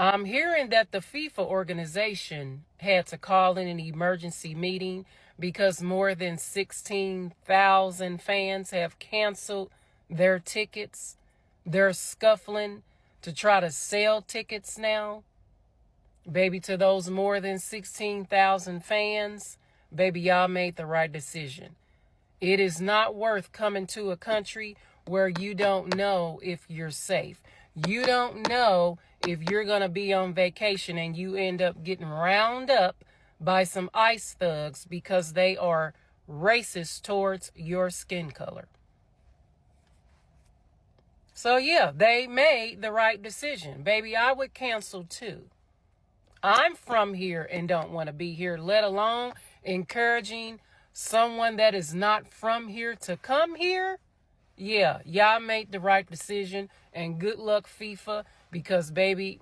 I'm hearing that the FIFA organization had to call in an emergency meeting because more than 16,000 fans have canceled their tickets. They're scuffling to try to sell tickets now. Baby, to those more than 16,000 fans, baby, y'all made the right decision. It is not worth coming to a country where you don't know if you're safe. You don't know if you're going to be on vacation and you end up getting round up by some ICE thugs because they are racist towards your skin color. So yeah, they made the right decision. Baby, I would cancel too. I'm from here and don't want to be here, let alone encouraging someone that is not from here to come here. Yeah, y'all made the right decision, and good luck, FIFA, because baby,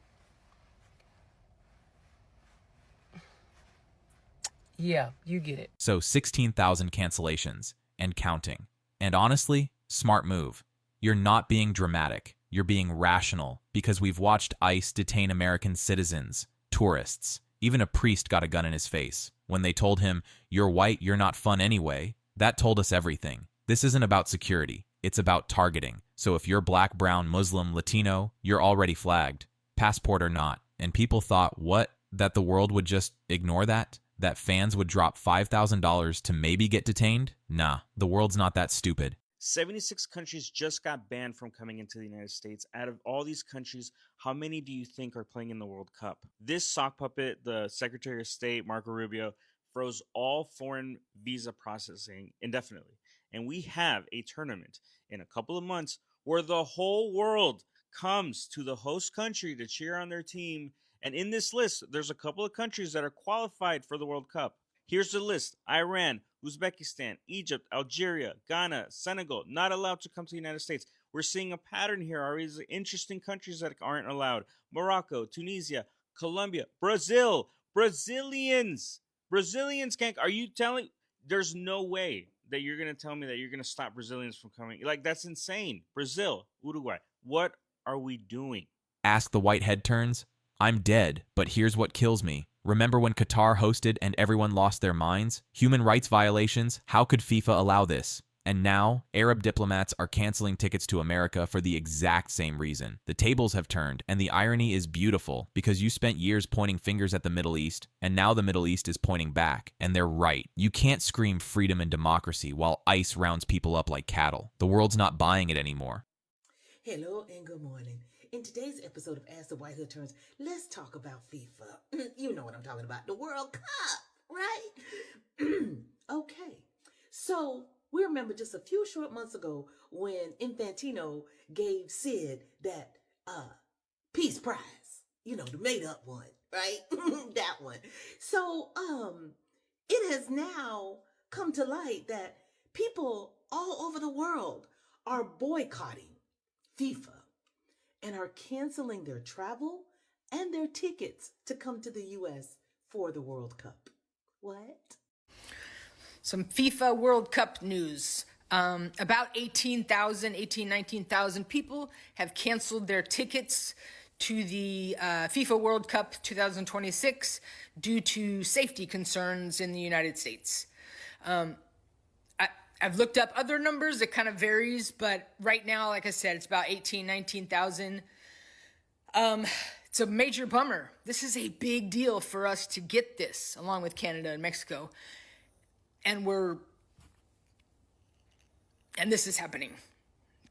yeah, you get it. So 16,000 cancellations and counting. And honestly, smart move. You're not being dramatic. You're being rational because we've watched ICE detain American citizens, tourists. Even a priest got a gun in his face. When they told him, "You're white, you're not fun anyway," that told us everything. This isn't about security. It's about targeting. So if you're black, brown, Muslim, Latino, you're already flagged, passport or not. And people thought, what? That the world would just ignore that? That fans would drop $5,000 to maybe get detained? Nah, the world's not that stupid. 76 countries just got banned from coming into the United States. Out of all these countries, how many do you think are playing in the World Cup? This sock puppet, the Secretary of State, Marco Rubio, froze all foreign visa processing indefinitely. And we have a tournament in a couple of months where the whole world comes to the host country to cheer on their team. And in this list, there's a couple of countries that are qualified for the World Cup. Here's the list. Iran, Uzbekistan, Egypt, Algeria, Ghana, Senegal, not allowed to come to the United States. We're seeing a pattern here. Are these interesting countries that aren't allowed? Morocco, Tunisia, Colombia, Brazil. Brazilians can't. Are you telling? There's no way that you're going to tell me that you're going to stop Brazilians from coming. Like, that's insane. Brazil, Uruguay. What are we doing? Ask the white head turns. I'm dead, but here's what kills me. Remember when Qatar hosted and everyone lost their minds? Human rights violations? How could FIFA allow this? And now, Arab diplomats are canceling tickets to America for the exact same reason. The tables have turned, and the irony is beautiful because you spent years pointing fingers at the Middle East, and now the Middle East is pointing back. And they're right. You can't scream freedom and democracy while ICE rounds people up like cattle. The world's not buying it anymore. Hello and good morning. In today's episode of As the White Hood Turns, let's talk about FIFA. You know what I'm talking about, the World Cup, right? Okay, so we remember just a few short months ago when Infantino gave Sid that peace prize, you know, the made up one, right? That one. So it has now come to light that people all over the world are boycotting FIFA and are canceling their travel and their tickets to come to the U.S. for the World Cup. What? Some FIFA World Cup news. About 19,000 people have canceled their tickets to the FIFA World Cup 2026 due to safety concerns in the United States. I've looked up other numbers. It kind of varies, but right now, like I said, it's about 19,000. It's a major bummer. This is a big deal for us to get this, along with Canada and Mexico. And this is happening.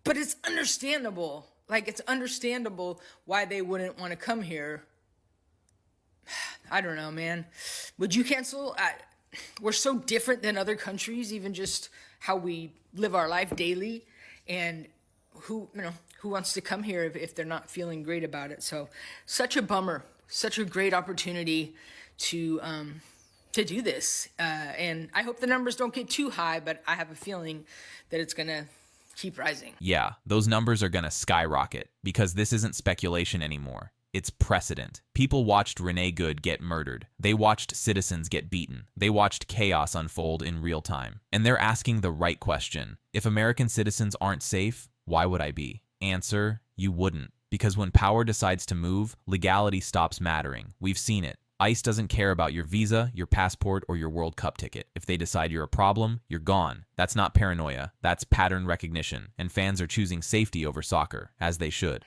But it's understandable. Like, it's understandable why they wouldn't want to come here. I don't know, man. Would you cancel? We're so different than other countries, even just how we live our life daily, and who wants to come here if they're not feeling great about it. So such a bummer, such a great opportunity to do this. And I hope the numbers don't get too high, but I have a feeling that it's going to keep rising. Yeah, those numbers are going to skyrocket because this isn't speculation anymore. It's precedent. People watched Renee Good get murdered. They watched citizens get beaten. They watched chaos unfold in real time. And they're asking the right question. If American citizens aren't safe, why would I be? Answer, you wouldn't. Because when power decides to move, legality stops mattering. We've seen it. ICE doesn't care about your visa, your passport, or your World Cup ticket. If they decide you're a problem, you're gone. That's not paranoia, that's pattern recognition, and fans are choosing safety over soccer, as they should.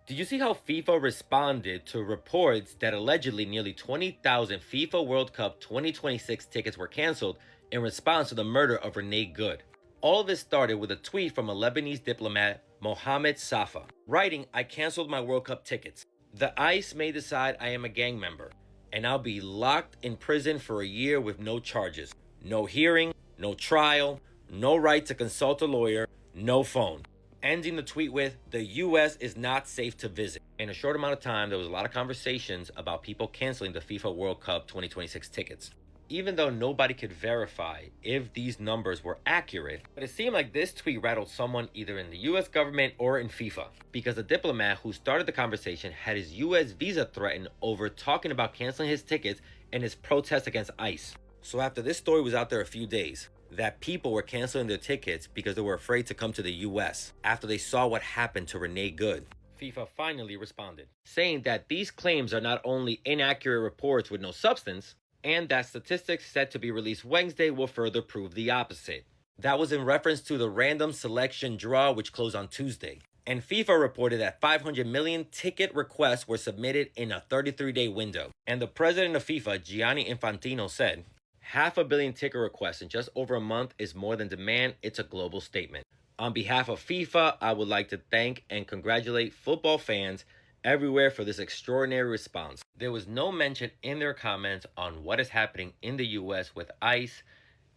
Did you see how FIFA responded to reports that allegedly nearly 20,000 FIFA World Cup 2026 tickets were canceled in response to the murder of Renee Good? All of this started with a tweet from a Lebanese diplomat, Mohammed Safa, writing, "I canceled my World Cup tickets. The ICE may decide I am a gang member, and I'll be locked in prison for a year with no charges. No hearing, no trial, no right to consult a lawyer, no phone." Ending the tweet with, "The US is not safe to visit." In a short amount of time, there was a lot of conversations about people canceling the FIFA World Cup 2026 tickets. Even though nobody could verify if these numbers were accurate, but it seemed like this tweet rattled someone either in the US government or in FIFA, because the diplomat who started the conversation had his US visa threatened over talking about canceling his tickets and his protest against ICE. So after this story was out there a few days, that people were canceling their tickets because they were afraid to come to the US after they saw what happened to Renee Good, FIFA finally responded, saying that these claims are not only inaccurate reports with no substance, and that statistics set to be released Wednesday will further prove the opposite. That was in reference to the random selection draw which closed on Tuesday. And FIFA reported that 500 million ticket requests were submitted in a 33-day window. And the president of FIFA, Gianni Infantino, said, "500 million ticket requests in just over a month is more than demand. It's a global statement. On behalf of FIFA, I would like to thank and congratulate football fans everywhere for this extraordinary response." There was no mention in their comments on what is happening in the US with ICE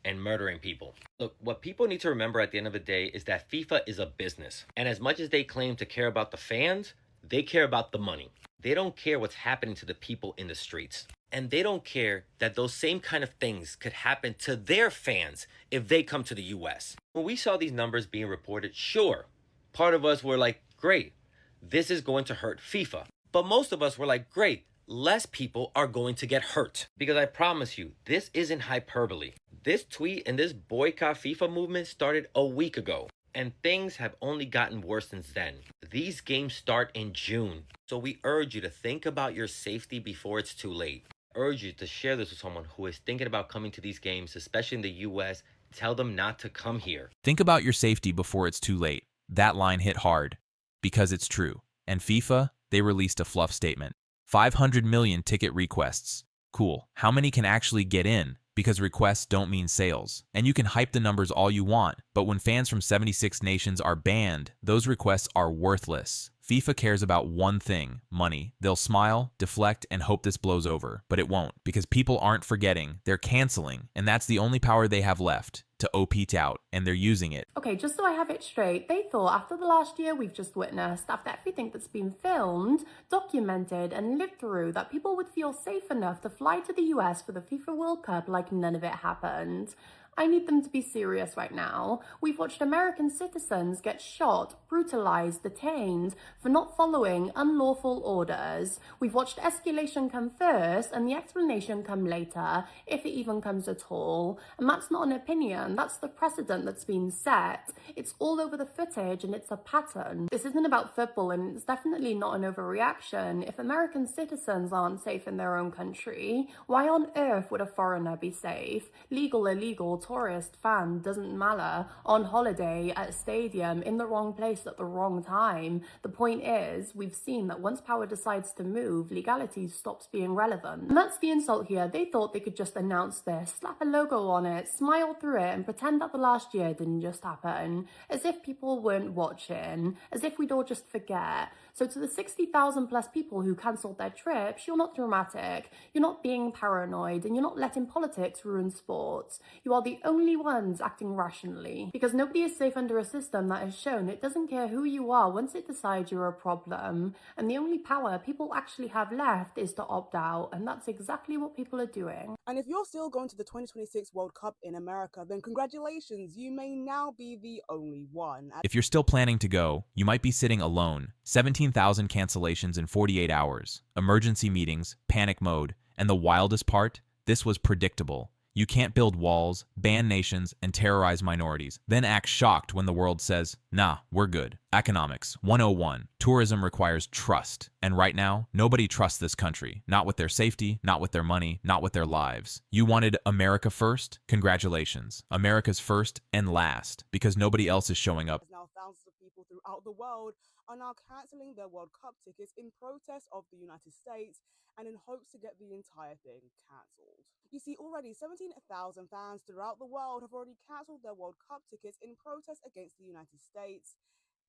and murdering people. Look, what people need to remember at the end of the day is that FIFA is a business. And as much as they claim to care about the fans, they care about the money. They don't care what's happening to the people in the streets. And they don't care that those same kind of things could happen to their fans if they come to the US. When we saw these numbers being reported, sure, part of us were like, great, this is going to hurt FIFA. But most of us were like, great, less people are going to get hurt. Because I promise you, this isn't hyperbole. This tweet and this boycott FIFA movement started a week ago. And things have only gotten worse since then. These games start in June. So we urge you to think about your safety before it's too late. Urge you to share this with someone who is thinking about coming to these games, especially in the US. Tell them not to come here. Think about your safety before it's too late. That line hit hard. Because it's true. And FIFA, they released a fluff statement. 500 million ticket requests. Cool. How many can actually get in? Because requests don't mean sales. And you can hype the numbers all you want, but when fans from 76 nations are banned, those requests are worthless. FIFA cares about one thing, money. They'll smile, deflect, and hope this blows over, but it won't, because people aren't forgetting, they're canceling, and that's the only power they have left, to OPT out, and they're using it. Okay, just so I have it straight, they thought after the last year we've just witnessed, after everything that's been filmed, documented, and lived through, that people would feel safe enough to fly to the US for the FIFA World Cup like none of it happened. I need them to be serious right now. We've watched American citizens get shot, brutalized, detained for not following unlawful orders. We've watched escalation come first and the explanation come later, if it even comes at all. And that's not an opinion, that's the precedent that's been set. It's all over the footage and it's a pattern. This isn't about football and it's definitely not an overreaction. If American citizens aren't safe in their own country, why on earth would a foreigner be safe? Legal, illegal, tourist, fan, doesn't matter, on holiday, at a stadium, in the wrong place at the wrong time. The point is, we've seen that once power decides to move, legality stops being relevant. And that's the insult here. They thought they could just announce this, slap a logo on it, smile through it, and pretend that the last year didn't just happen, as if people weren't watching, as if we'd all just forget. So to the 60,000 plus people who cancelled their trips, you're not dramatic, you're not being paranoid, and you're not letting politics ruin sports. You are the only ones acting rationally. Because nobody is safe under a system that has shown it doesn't care who you are once it decides you're a problem. And the only power people actually have left is to opt out, and that's exactly what people are doing. And if you're still going to the 2026 World Cup in America, then congratulations, you may now be the only one. If you're still planning to go, you might be sitting alone. 17,000 cancellations in 48 hours, emergency meetings, panic mode, and the wildest part, this was predictable. You can't build walls, ban nations, and terrorize minorities, then act shocked when the world says, nah, we're good. Economics 101. Tourism requires trust. And right now, nobody trusts this country. Not with their safety, not with their money, not with their lives. You wanted America first? Congratulations. America's first and last, because nobody else is showing up. Now thousands of people throughout the world are now cancelling their World Cup tickets in protest of the United States and in hopes to get the entire thing cancelled. You see, already 17,000 fans throughout the world have already cancelled their World Cup tickets in protest against the United States,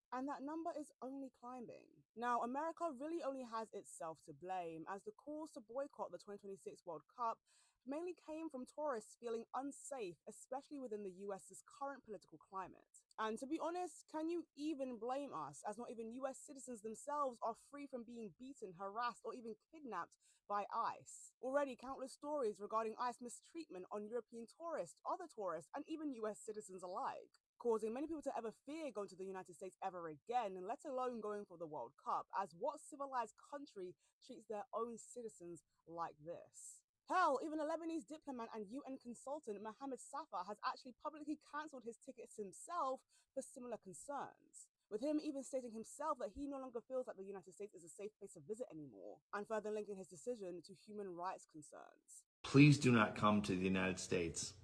and that number is only climbing. Now, America really only has itself to blame, as the calls to boycott the 2026 World Cup mainly came from tourists feeling unsafe, especially within the US's current political climate. And to be honest, can you even blame us, as not even US citizens themselves are free from being beaten, harassed, or even kidnapped by ICE? Already, countless stories regarding ICE mistreatment on European tourists, other tourists, and even US citizens alike, causing many people to ever fear going to the United States ever again, let alone going for the World Cup, as what civilized country treats their own citizens like this? Hell, even a Lebanese diplomat and UN consultant Mohammed Safar has actually publicly cancelled his tickets himself for similar concerns, with him even stating himself that he no longer feels like the United States is a safe place to visit anymore, and further linking his decision to human rights concerns. Please do not come to the United States.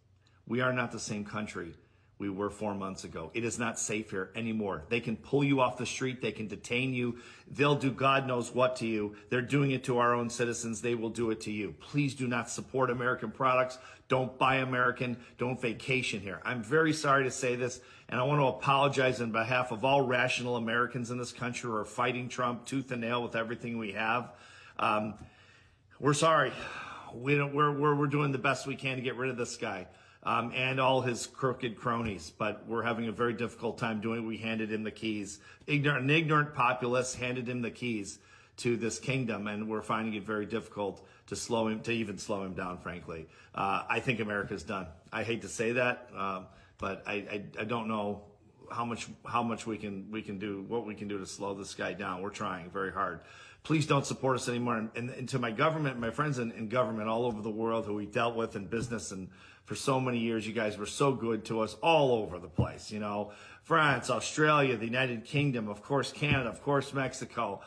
We are not the same country we were 4 months ago. It is not safe here anymore. They can pull you off the street. They can detain you. They'll do God knows what to you. They're doing it to our own citizens. They will do it to you. Please do not support American products. Don't buy American. Don't vacation here. I'm very sorry to say this, and I want to apologize on behalf of all rational Americans in this country who are fighting Trump tooth and nail with everything we have. We're sorry. We're doing the best we can to get rid of this guy. And all his crooked cronies, but we're having a very difficult time doing it. We handed him the keys. An ignorant populace handed him the keys to this kingdom, and we're finding it very difficult to even slow him down, frankly. I think America's done. I hate to say that, but I don't know how much we can do, what we can do to slow this guy down. We're trying very hard. Please don't support us anymore. And to my government, my friends in government all over the world who we dealt with in business and for so many years, you guys were so good to us all over the place, France, Australia, the United Kingdom, of course, Canada, of course, Mexico,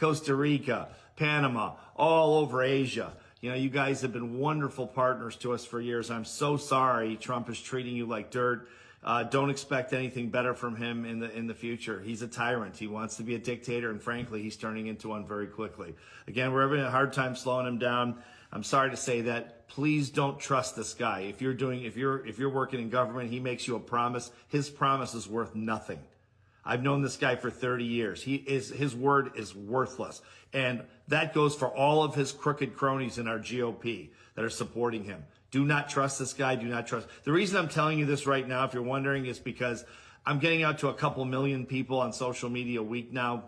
Costa Rica, Panama, all over Asia. You guys have been wonderful partners to us for years. I'm so sorry Trump is treating you like dirt. Don't expect anything better from him in the future. He's a tyrant. He wants to be a dictator, and frankly, he's turning into one very quickly. Again, we're having a hard time slowing him down. I'm sorry to say that. Please don't trust this guy. If you're working in government, he makes you a promise. His promise is worth nothing. I've known this guy for 30 years. His word is worthless. And that goes for all of his crooked cronies in our GOP that are supporting him. Do not trust this guy. Do not trust. The reason I'm telling you this right now, if you're wondering, is because I'm getting out to a couple million people on social media a week now,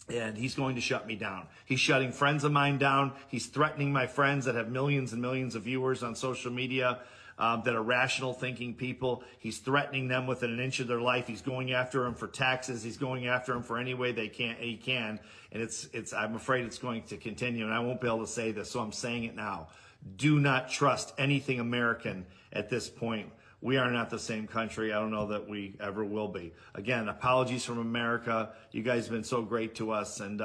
and he's going to shut me down. He's shutting friends of mine down. He's threatening my friends that have millions and millions of viewers on social media that are rational thinking people. He's threatening them within an inch of their life. He's going after them for taxes. He's going after them for any way he can. And I'm afraid it's going to continue, and I won't be able to say this, so I'm saying it now. Do not trust anything American at this point. We are not the same country. I don't know that we ever will be. Again, apologies from America. You guys have been so great to us, and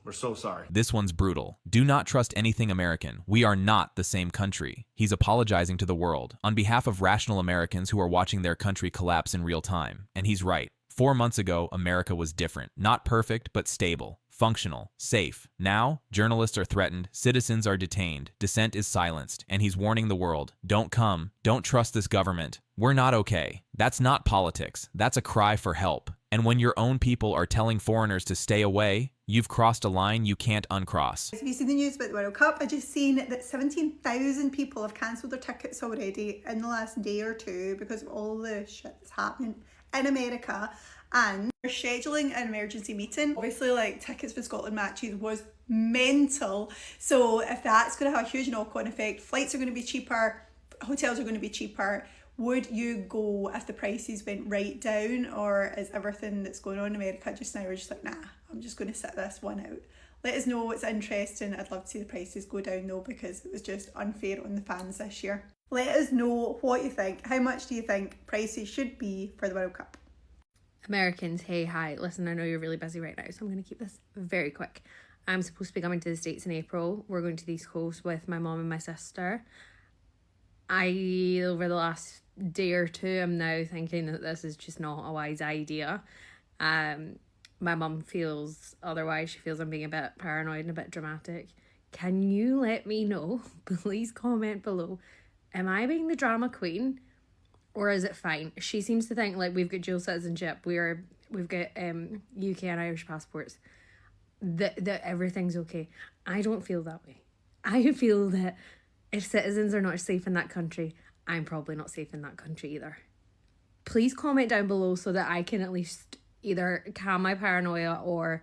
we're so sorry. This one's brutal. Do not trust anything American. We are not the same country. He's apologizing to the world on behalf of rational Americans who are watching their country collapse in real time. And he's right. 4 months ago, America was different. Not perfect, but stable, functional, safe. Now, journalists are threatened, citizens are detained, dissent is silenced, and he's warning the world, don't come, don't trust this government. We're not okay. That's not politics. That's a cry for help. And when your own people are telling foreigners to stay away, you've crossed a line you can't uncross. Have you seen the news about the World Cup? I just seen that 17,000 people have cancelled their tickets already in the last day or two because of all the shit that's happening in America, and they're scheduling an emergency meeting. Obviously, tickets for Scotland matches was mental, so if that's going to have a huge knock-on effect, flights are going to be cheaper, hotels are going to be cheaper. Would you go if the prices went right down, or is everything that's going on in America just now, we're just like, nah, I'm just going to sit this one out? Let us know, it's interesting. I'd love to see the prices go down though, because it was just unfair on the fans this year. Let us know what you think. How much do you think prices should be for the World Cup? Americans, hey, hi. Listen, I know you're really busy right now, so I'm going to keep this very quick. I'm supposed to be coming to the States in April. We're going to the East Coast with my mom and my sister. Over the last day or two, I'm now thinking that this is just not a wise idea. My mum feels otherwise. She feels I'm being a bit paranoid and a bit dramatic. Can you let me know? Please comment below. Am I being the drama queen, or is it fine? She seems to think like we've got dual citizenship. We've got UK and Irish passports. That everything's okay. I don't feel that way. I feel that if citizens are not safe in that country, I'm probably not safe in that country either. Please comment down below so that I can at least either calm my paranoia or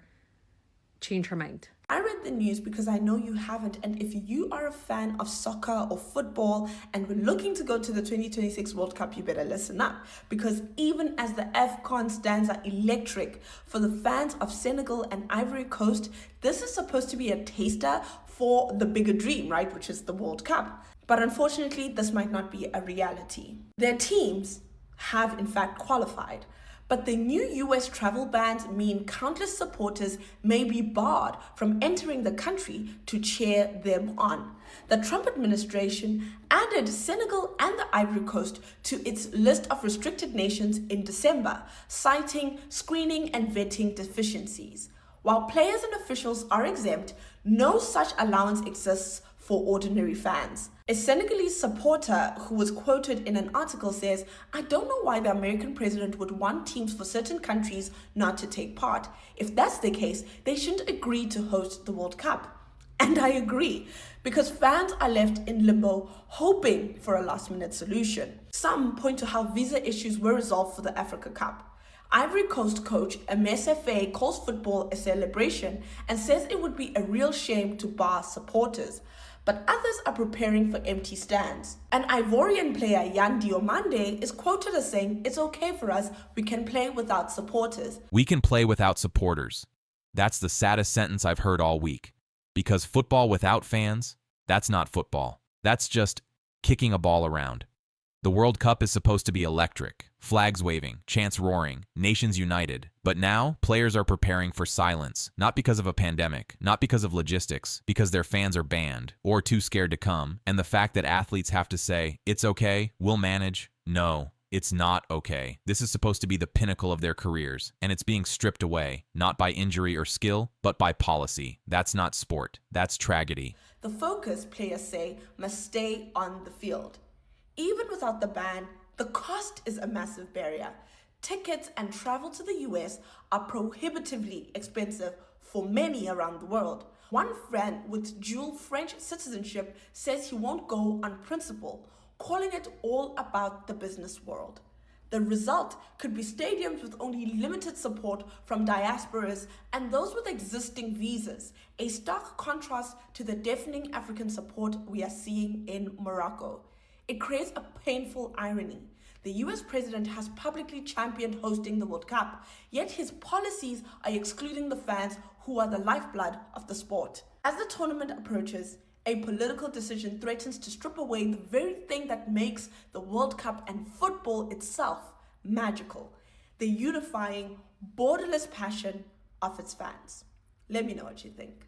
change her mind. I read the news because I know you haven't, and if you are a fan of soccer or football and we're looking to go to the 2026 World Cup, you better listen up, because even as the AFCON stands are electric for the fans of Senegal and Ivory Coast, this is supposed to be a taster for the bigger dream, right, which is the World Cup. But unfortunately, this might not be a reality. Their teams have in fact qualified, but the new US travel bans mean countless supporters may be barred from entering the country to cheer them on. The Trump administration added Senegal and the Ivory Coast to its list of restricted nations in December, citing screening and vetting deficiencies. While players and officials are exempt, no such allowance exists for ordinary fans. A Senegalese supporter who was quoted in an article says, "I don't know why the American president would want teams for certain countries not to take part. If that's the case, they shouldn't agree to host the World Cup." And I agree, because fans are left in limbo hoping for a last-minute solution. Some point to how visa issues were resolved for the Africa Cup. Ivory Coast coach MSFA calls football a celebration and says it would be a real shame to bar supporters. But others are preparing for empty stands. An Ivorian player, Yan Diomande, is quoted as saying, "It's okay for us, we can play without supporters." We can play without supporters. That's the saddest sentence I've heard all week. Because football without fans, that's not football. That's just kicking a ball around. The World Cup is supposed to be electric, flags waving, chants roaring, nations united. But now, players are preparing for silence, not because of a pandemic, not because of logistics, because their fans are banned, or too scared to come, and the fact that athletes have to say, "It's okay, we'll manage." No, it's not okay. This is supposed to be the pinnacle of their careers, and it's being stripped away, not by injury or skill, but by policy. That's not sport. That's tragedy. The focus, players say, must stay on the field. Even without the ban, the cost is a massive barrier. Tickets and travel to the US are prohibitively expensive for many around the world. One friend with dual French citizenship says he won't go on principle, calling it all about the business world. The result could be stadiums with only limited support from diasporas and those with existing visas, a stark contrast to the deafening African support we are seeing in Morocco. It creates a painful irony. The US president has publicly championed hosting the World Cup, yet his policies are excluding the fans who are the lifeblood of the sport. As the tournament approaches, a political decision threatens to strip away the very thing that makes the World Cup and football itself magical, the unifying, borderless passion of its fans. Let me know what you think.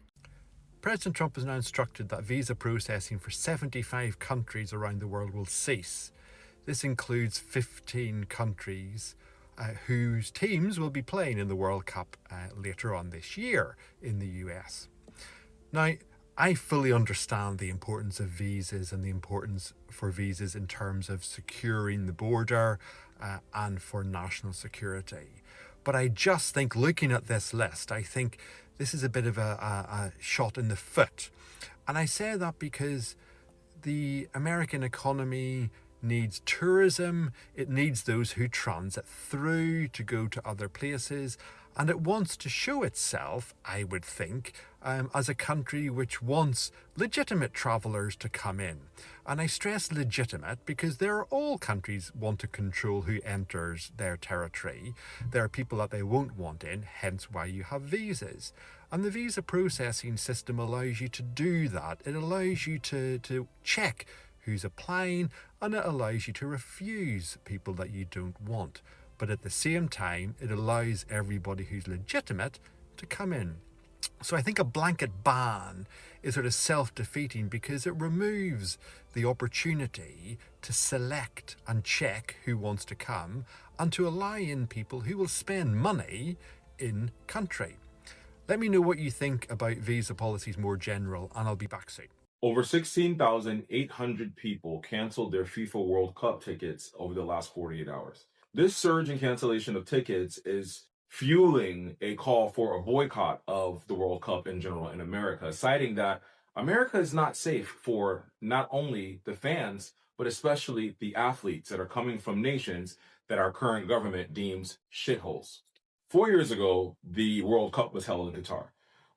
President Trump has now instructed that visa processing for 75 countries around the world will cease. This includes 15 countries whose teams will be playing in the World Cup later on this year in the US. Now, I fully understand the importance of visas and the importance for visas in terms of securing the border and for national security. But I just think, looking at this list, I think this is a bit of a shot in the foot. And I say that because the American economy needs tourism, it needs those who transit through to go to other places. And it wants to show itself, I would think, as a country which wants legitimate travellers to come in. And I stress legitimate because all countries want to control who enters their territory. There are people that they won't want in, hence why you have visas. And the visa processing system allows you to do that. It allows you to check who's applying, and it allows you to refuse people that you don't want. But at the same time, it allows everybody who's legitimate to come in. So I think a blanket ban is sort of self-defeating because it removes the opportunity to select and check who wants to come and to allow in people who will spend money in country. Let me know what you think about visa policies more general, and I'll be back soon. Over 16,800 people canceled their FIFA World Cup tickets over the last 48 hours. This surge in cancellation of tickets is fueling a call for a boycott of the World Cup in general in America, citing that America is not safe for not only the fans, but especially the athletes that are coming from nations that our current government deems shitholes. 4 years ago, the World Cup was held in Qatar.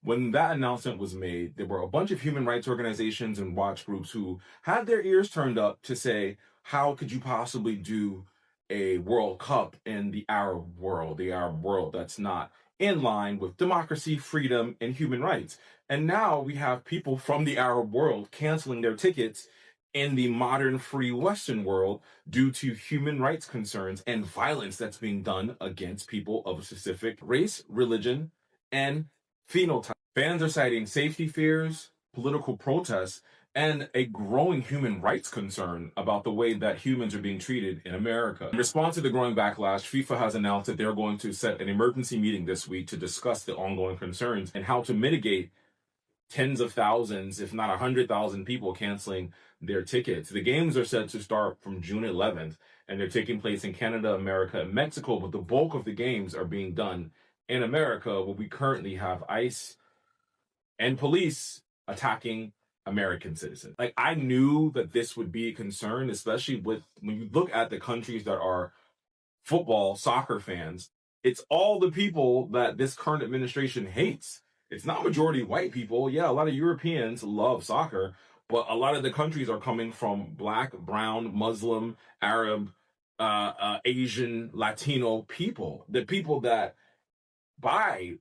When that announcement was made, there were a bunch of human rights organizations and watch groups who had their ears turned up to say, how could you possibly do a World Cup in the Arab world that's not in line with democracy, freedom, and human rights? And now we have people from the Arab world canceling their tickets in the modern free Western world due to human rights concerns and violence that's being done against people of a specific race, religion, and phenotype. Fans are citing safety fears, political protests, and a growing human rights concern about the way that humans are being treated in America. In response to the growing backlash, FIFA has announced that they're going to set an emergency meeting this week to discuss the ongoing concerns and how to mitigate tens of thousands, if not 100,000 people canceling their tickets. The games are set to start from June 11th, and they're taking place in Canada, America, and Mexico, but the bulk of the games are being done in America, where we currently have ICE and police attacking American citizens. Like, I knew that this would be a concern, especially when you look at the countries that are football, soccer fans. It's all the people that this current administration hates. It's not majority white people. Yeah, a lot of Europeans love soccer, but a lot of the countries are coming from Black, brown, Muslim, Arab, Asian, Latino people. The people that by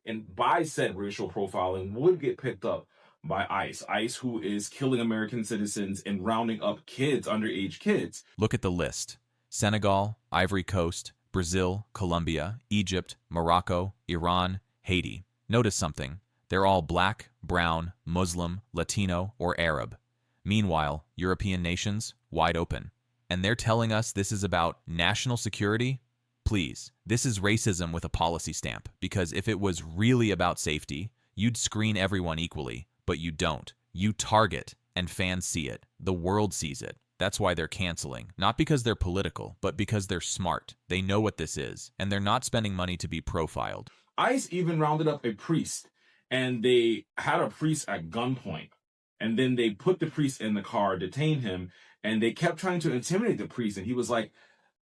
said racial profiling would get picked up by ICE, who is killing American citizens and rounding up kids, underage kids. Look at the list. Senegal, Ivory Coast, Brazil, Colombia, Egypt, Morocco, Iran, Haiti. Notice something. They're all Black, brown, Muslim, Latino, or Arab. Meanwhile, European nations, wide open. And they're telling us this is about national security? Please, this is racism with a policy stamp, because if it was really about safety, you'd screen everyone equally, but you don't. You target, and fans see it. The world sees it. That's why they're canceling. Not because they're political, but because they're smart. They know what this is, and they're not spending money to be profiled. ICE even rounded up a priest, and they had a priest at gunpoint. And then they put the priest in the car, detained him, and they kept trying to intimidate the priest. And he was like,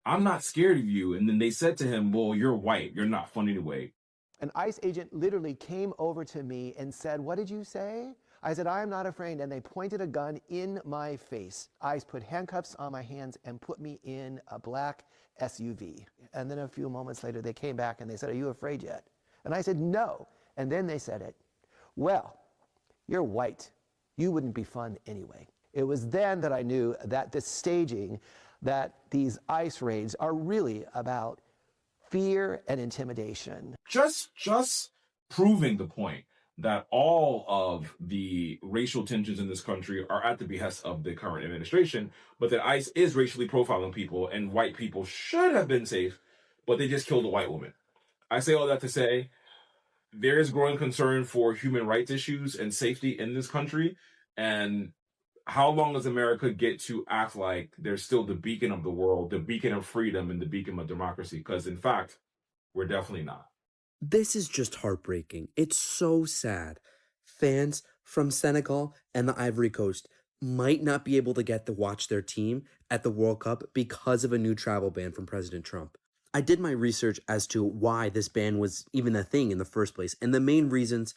I'm not scared of you. And then they said to him, well, you're white. You're not fun anyway. An ICE agent literally came over to me and said, what did you say? I said, I am not afraid. And they pointed a gun in my face. ICE put handcuffs on my hands and put me in a black SUV. And then a few moments later, they came back and they said, are you afraid yet? And I said, no. And then they said it. Well, you're white. You wouldn't be fun anyway. It was then that I knew that this staging, that these ICE raids are really about fear and intimidation. Just proving the point that all of the racial tensions in this country are at the behest of the current administration, but that ICE is racially profiling people and white people should have been safe, but they just killed a white woman. I say all that to say there is growing concern for human rights issues and safety in this country. And how long does America get to act like they're still the beacon of the world, the beacon of freedom, and the beacon of democracy? Because in fact, we're definitely not. This is just heartbreaking. It's so sad. Fans from Senegal and the Ivory Coast might not be able to get to watch their team at the World Cup because of a new travel ban from President Trump. I did my research as to why this ban was even a thing in the first place, and the main reasons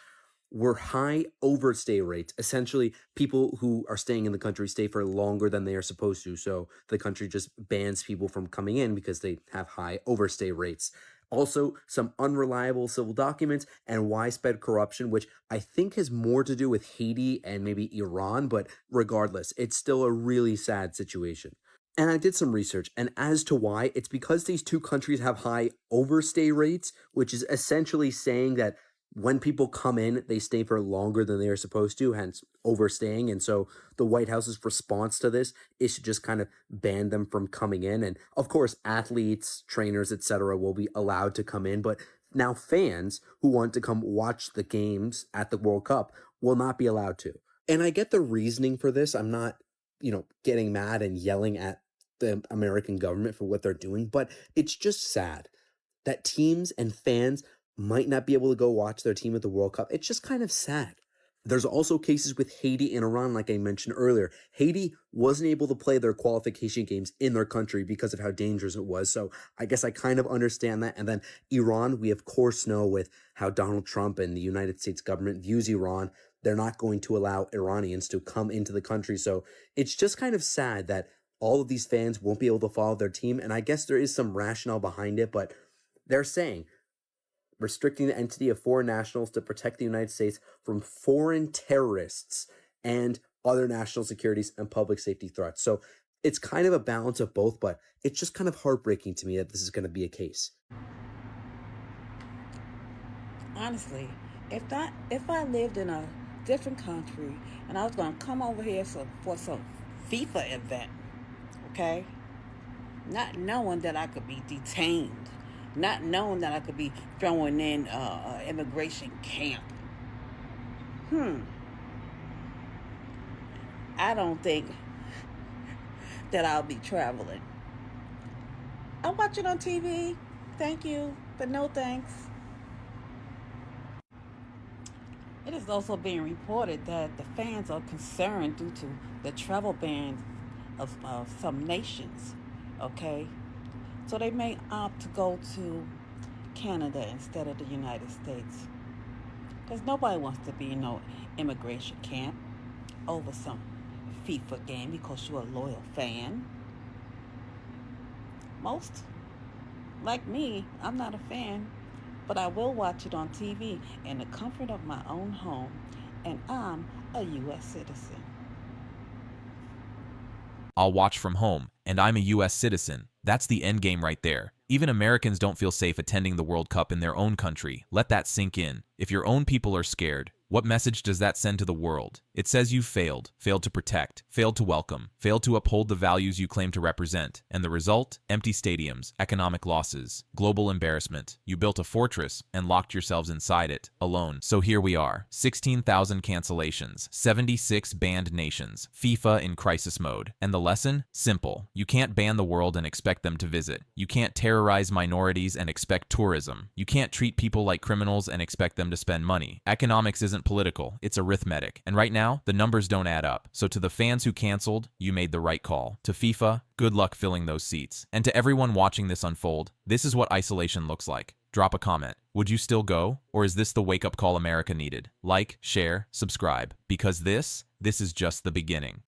were high overstay rates. Essentially, people who are staying in the country stay for longer than they are supposed to, so the country just bans people from coming in because they have high overstay rates. Also, some unreliable civil documents and widespread corruption, which I think has more to do with Haiti and maybe Iran, but regardless, it's still a really sad situation. And I did some research, and as to why, it's because these two countries have high overstay rates, which is essentially saying that when people come in, they stay for longer than they are supposed to, hence overstaying. And so the White House's response to this is to just kind of ban them from coming in. And of course, athletes, trainers, etc. will be allowed to come in, but now fans who want to come watch the games at the World Cup will not be allowed to. And I get the reasoning for this. I'm not, getting mad and yelling at the American government for what they're doing, but it's just sad that teams and fans might not be able to go watch their team at the World Cup. It's just kind of sad. There's also cases with Haiti and Iran, like I mentioned earlier. Haiti wasn't able to play their qualification games in their country because of how dangerous it was. So I guess I kind of understand that. And then Iran, we of course know with how Donald Trump and the United States government views Iran, they're not going to allow Iranians to come into the country. So it's just kind of sad that all of these fans won't be able to follow their team. And I guess there is some rationale behind it, but they're saying restricting the entity of foreign nationals to protect the United States from foreign terrorists and other national securities and public safety threats. So it's kind of a balance of both, but it's just kind of heartbreaking to me that this is going to be a case. Honestly, if I lived in a different country and I was going to come over here for some FIFA event, okay, not knowing that I could be detained, not knowing that I could be thrown in an immigration camp. I don't think that I'll be traveling. I'll watch it on TV. Thank you, but no thanks. It is also being reported that the fans are concerned due to the travel bans of some nations, okay? So they may opt to go to Canada instead of the United States. Because nobody wants to be in no immigration camp over some FIFA game because you're a loyal fan. Most, like me, I'm not a fan, but I will watch it on TV in the comfort of my own home, and I'm a U.S. citizen. I'll watch from home, and I'm a U.S. citizen. That's the end game right there. Even Americans don't feel safe attending the World Cup in their own country. Let that sink in. If your own people are scared, what message does that send to the world? It says you've failed to protect, failed to welcome, failed to uphold the values you claim to represent. And the result? Empty stadiums, economic losses, global embarrassment. You built a fortress and locked yourselves inside it, alone. So here we are, 16,000 cancellations, 76 banned nations, FIFA in crisis mode. And the lesson? Simple. You can't ban the world and expect them to visit. You can't terrorize minorities and expect tourism. You can't treat people like criminals and expect them to spend money. Economics isn't political, it's arithmetic. And right now, the numbers don't add up. So to the fans who canceled, you made the right call. To FIFA, good luck filling those seats. And to everyone watching this unfold, this is what isolation looks like. Drop a comment. Would you still go? Or is this the wake-up call America needed? Like, share, subscribe. Because this is just the beginning.